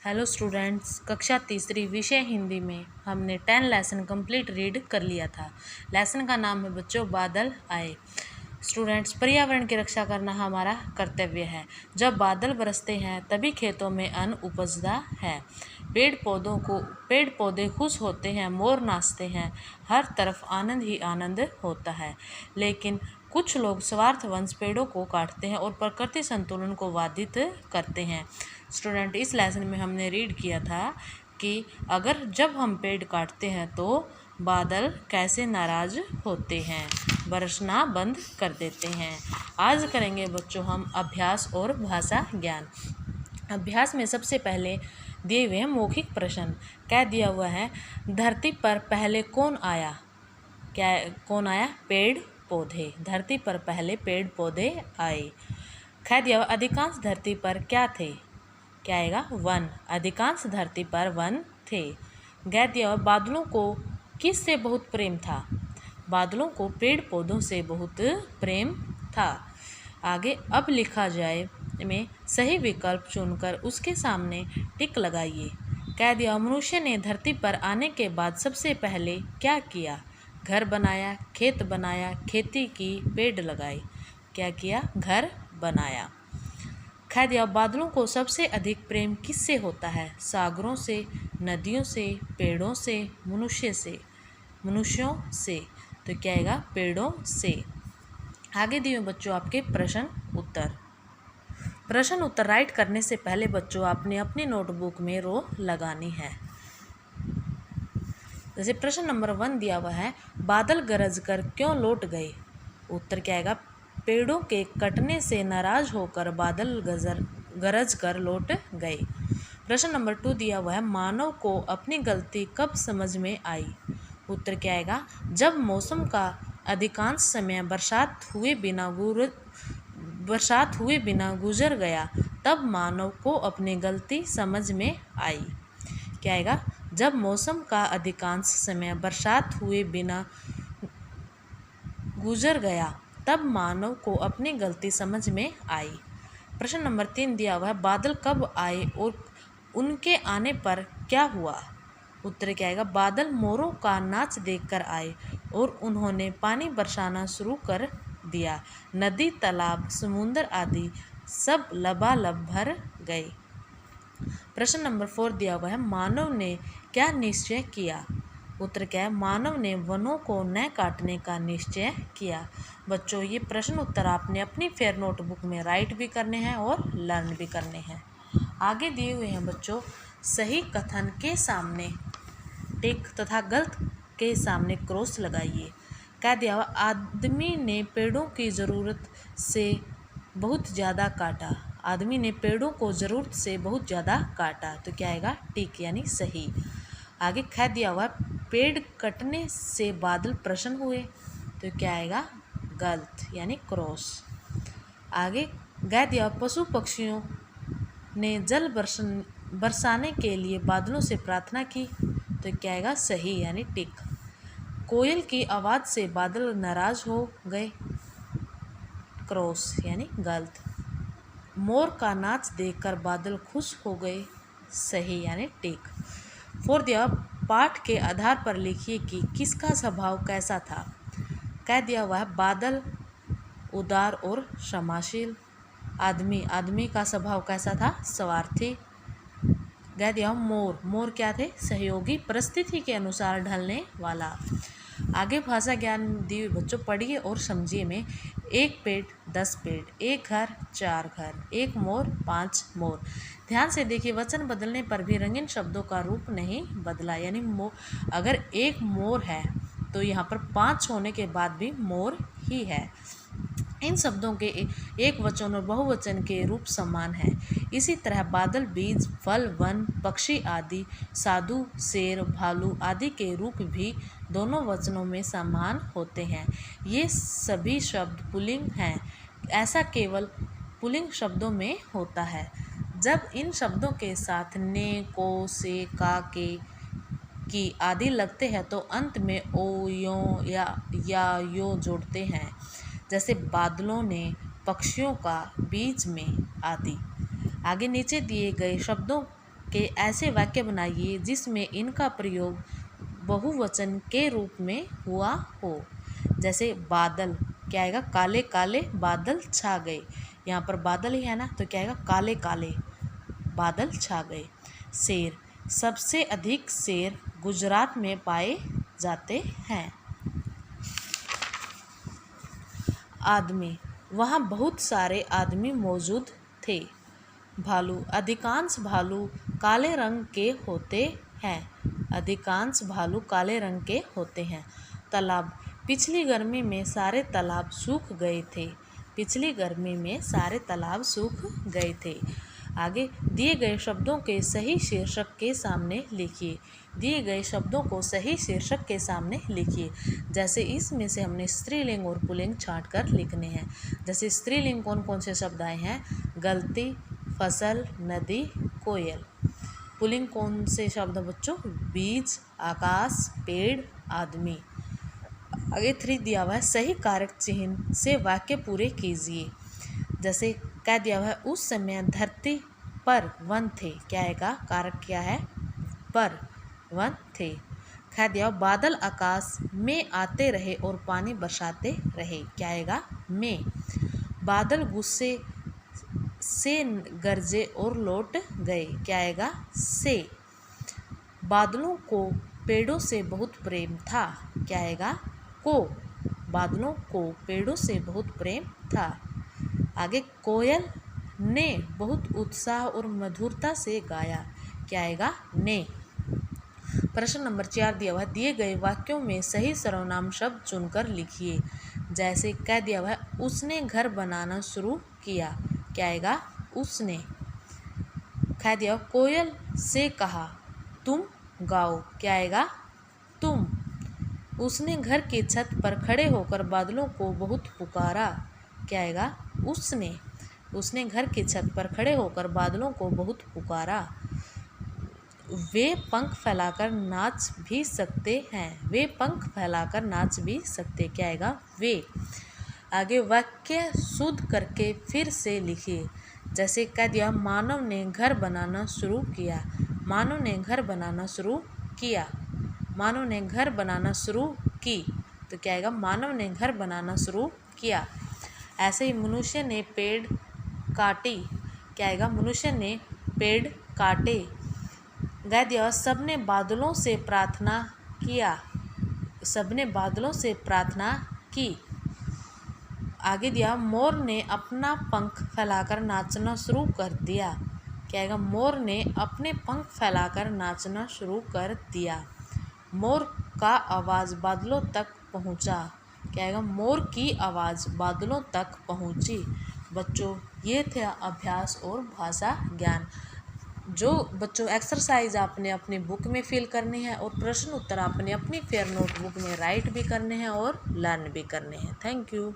Hello students, कक्षा तीसरी विषय हिंदी में हमने 10 लेसन कंप्लीट रीड कर लिया था। लेसन का नाम है बच्चों बादल आए। स्टूडेंट्स, पर्यावरण की रक्षा करना हमारा कर्तव्य है। जब बादल बरसते हैं तभी खेतों में अन्न उपजता है। पेड़ पौधे खुश होते हैं, मोर नाचते हैं, हर तरफ आनंद ही आनंद होता है। लेकिन कुछ लोग स्वार्थवश पेड़ों को काटते हैं और प्रकृति संतुलन को बाधित करते हैं। स्टूडेंट, इस लेसन में हमने रीड किया था कि जब हम पेड़ काटते हैं तो बादल कैसे नाराज होते हैं, बरसना बंद कर देते हैं। आज करेंगे बच्चों हम अभ्यास और भाषा ज्ञान। अभ्यास में सबसे पहले दिए हुए हैं मौखिक प्रश्न। क्या दिया हुआ है, धरती पर पहले कौन आया? कौन आया? पेड़ पौधे। धरती पर पहले पेड़ पौधे आए। क्या दिया हुआ, अधिकांश धरती पर क्या थे? क्या आएगा? वन। अधिकांश धरती पर वन थे। गै दिया हुआ, बादलों को किससे बहुत प्रेम था? बादलों को पेड़ पौधों से बहुत प्रेम था। आगे अब लिखा जाए में सही विकल्प चुनकर उसके सामने टिक लगाइए। कह दिया, मनुष्य ने धरती पर आने के बाद सबसे पहले क्या किया? घर बनाया, खेत बनाया, खेती की, पेड़ लगाए। क्या किया? घर बनाया। कह दिया, बादलों को सबसे अधिक प्रेम किससे होता है? सागरों से, नदियों से, पेड़ों से, मनुष्यों से। तो क्या आएगा? पेड़ों से। आगे दिए बच्चों आपके प्रश्न उत्तर राइट करने से पहले बच्चों आपने अपनी नोटबुक में रो लगानी है। जैसे प्रश्न नंबर 1 दिया हुआ है, बादल गरज कर क्यों लौट गए? उत्तर क्या आएगा? पेड़ों के कटने से नाराज होकर बादल गरज कर लौट गए। प्रश्न नंबर 2 दिया हुआ है, मानव को अपनी गलती कब समझ में आई? उत्तर क्या आएगा? जब मौसम का अधिकांश समय बरसात हुए बिना गुजर गया, तब मानव को अपनी गलती समझ में आई। क्या आएगा? जब मौसम का अधिकांश समय बरसात हुए बिना गुजर गया, तब मानव को अपनी गलती समझ में आई। प्रश्न नंबर 3 दिया हुआ है, बादल कब आए और उनके आने पर क्या हुआ? उत्तर क्या आएगा? बादल मोरों का नाच देखकर आए और उन्होंने पानी बरसाना शुरू कर दिया। नदी, तालाब, समुद्र आदि सब लबालब भर गए। प्रश्न नंबर 4 दिया हुआ है, मानव ने क्या निश्चय किया? उत्तर क्या है? मानव ने वनों को न काटने का निश्चय किया। बच्चों, ये प्रश्न उत्तर आपने अपनी फेयर नोटबुक में राइट भी करने हैं और लर्न भी करने हैं। आगे दिए हुए हैं बच्चों, सही कथन के सामने टिक तथा गलत के सामने क्रॉस लगाइए। क्या दिया हुआ, आदमी ने पेड़ों की ज़रूरत से बहुत ज़्यादा काटा। आदमी ने पेड़ों को ज़रूरत से बहुत ज़्यादा काटा। तो क्या आएगा? टिक यानी सही। आगे ख दिया हुआ, पेड़ कटने से बादल प्रसन्न हुए। तो क्या आएगा? गलत यानी क्रॉस। आगे ग दिया, पशु पक्षियों ने जल बरसाने के लिए बादलों से प्रार्थना की। तो क्या आएगा? सही यानी टिक। कोयल की आवाज़ से बादल नाराज हो गए। क्रॉस यानी गलत। मोर का नाच देखकर बादल खुश हो गए। सही यानी टिक। 4 दिया, पाठ के आधार पर लिखिए कि किसका स्वभाव कैसा था। कह दिया हुआ है, बादल उदार और क्षमाशील। आदमी का स्वभाव कैसा था? स्वार्थी। कह दिया, मोर क्या थे? सहयोगी, परिस्थिति के अनुसार ढलने वाला। आगे भाषा ज्ञान दिए बच्चों, पढ़िए और समझिए में 1 पेड़ 10 पेड़, 1 घर 4 घर, 1 मोर 5 मोर। ध्यान से देखिए, वचन बदलने पर भी रंगीन शब्दों का रूप नहीं बदला। यानी अगर 1 मोर है तो यहाँ पर 5 होने के बाद भी मोर ही है। इन शब्दों के एक वचन और बहुवचन के रूप समान हैं। इसी तरह बादल, बीज, फल, वन, पक्षी आदि, साधु, शेर, भालू आदि के रूप भी दोनों वचनों में समान होते हैं। ये सभी शब्द पुल्लिंग हैं। ऐसा केवल पुल्लिंग शब्दों में होता है। जब इन शब्दों के साथ ने, को, से, का, के, की आदि लगते हैं तो अंत में ओ, यो या यो जोड़ते हैं। जैसे बादलों ने, पक्षियों का, बीच में आदि। आगे नीचे दिए गए शब्दों के ऐसे वाक्य बनाइए जिसमें इनका प्रयोग बहुवचन के रूप में हुआ हो। जैसे बादल, क्या आएगा, काले काले बादल छा गए। यहाँ पर बादल ही है ना, तो क्या आएगा, काले काले बादल छा गए। शेर, सबसे अधिक शेर गुजरात में पाए जाते हैं। आदमी, वहाँ बहुत सारे आदमी मौजूद थे। भालू, अधिकांश भालू काले रंग के होते हैं। अधिकांश भालू काले रंग के होते हैं। तालाब, पिछली गर्मी में सारे तालाब सूख गए थे। पिछली गर्मी में सारे तालाब सूख गए थे। आगे दिए गए शब्दों के सही शीर्षक के सामने लिखिए। दिए गए शब्दों को सही शीर्षक के सामने लिखिए। जैसे इसमें से हमने स्त्रीलिंग और पुल्लिंग छांट कर लिखने हैं। जैसे स्त्रीलिंग कौन कौन से शब्द आए हैं, गलती, फसल, नदी, कोयल। पुल्लिंग कौन से शब्द बच्चों, बीज, आकाश, पेड़, आदमी। आगे 3 दिया हुआ है, सही कारक चिन्ह से वाक्य पूरे कीजिए। जैसे कह दिया हुआ है, उस समय धरती पर वन थे। क्या आएगा, कारक क्या है, पर वन थे। कह दिया बादल आकाश में आते रहे और पानी बरसाते रहे। क्या आएगा, में। बादल गुस्से से गरजे और लौट गए। क्या आएगा, से। बादलों को पेड़ों से बहुत प्रेम था। क्या आएगा, को। बादलों को पेड़ों से बहुत प्रेम था। आगे कोयल ने बहुत उत्साह और मधुरता से गाया। क्या आएगा, ने। प्रश्न नंबर 4 दिया हुआ है, दिए गए वाक्यों में सही सर्वनाम शब्द चुनकर लिखिए। जैसे कह दिया हुआ है, उसने घर बनाना शुरू किया। क्या आएगा, उसने। कह दिया हुआ, कोयल से कहा तुम गाओ। क्या आएगा, तुम। उसने घर की छत पर खड़े होकर बादलों को बहुत पुकारा। क्या आएगा, उसने। उसने घर की छत पर खड़े होकर बादलों को बहुत पुकारा। वे पंख फैलाकर नाच भी सकते हैं। वे पंख फैलाकर नाच भी सकते। क्या आएगा, वे। आगे वाक्य शुद्ध करके फिर से लिखिए। जैसे कह दिया, मानव ने घर बनाना शुरू किया। मानव ने घर बनाना शुरू किया। मानव ने घर बनाना शुरू की। तो क्या आएगा, मानव ने घर बनाना शुरू किया। ऐसे ही मनुष्य ने पेड़ काटी। क्या आएगा, मनुष्य ने पेड़ काटे। कह दिया, सबने बादलों से प्रार्थना किया। सबने बादलों से प्रार्थना की। आगे दिया, मोर ने अपना पंख फैलाकर नाचना शुरू कर दिया। क्या आएगा, मोर ने अपने पंख फैलाकर नाचना शुरू कर दिया। मोर का आवाज़ बादलों तक पहुंचा। क्या आएगा, मोर की आवाज़ बादलों तक पहुंची। बच्चों, ये थे अभ्यास और भाषा ज्ञान। जो बच्चों एक्सरसाइज आपने अपनी बुक में फिल करनी है और प्रश्न उत्तर आपने अपनी फेयर नोटबुक में राइट भी करने हैं और लर्न भी करने हैं। Thank you.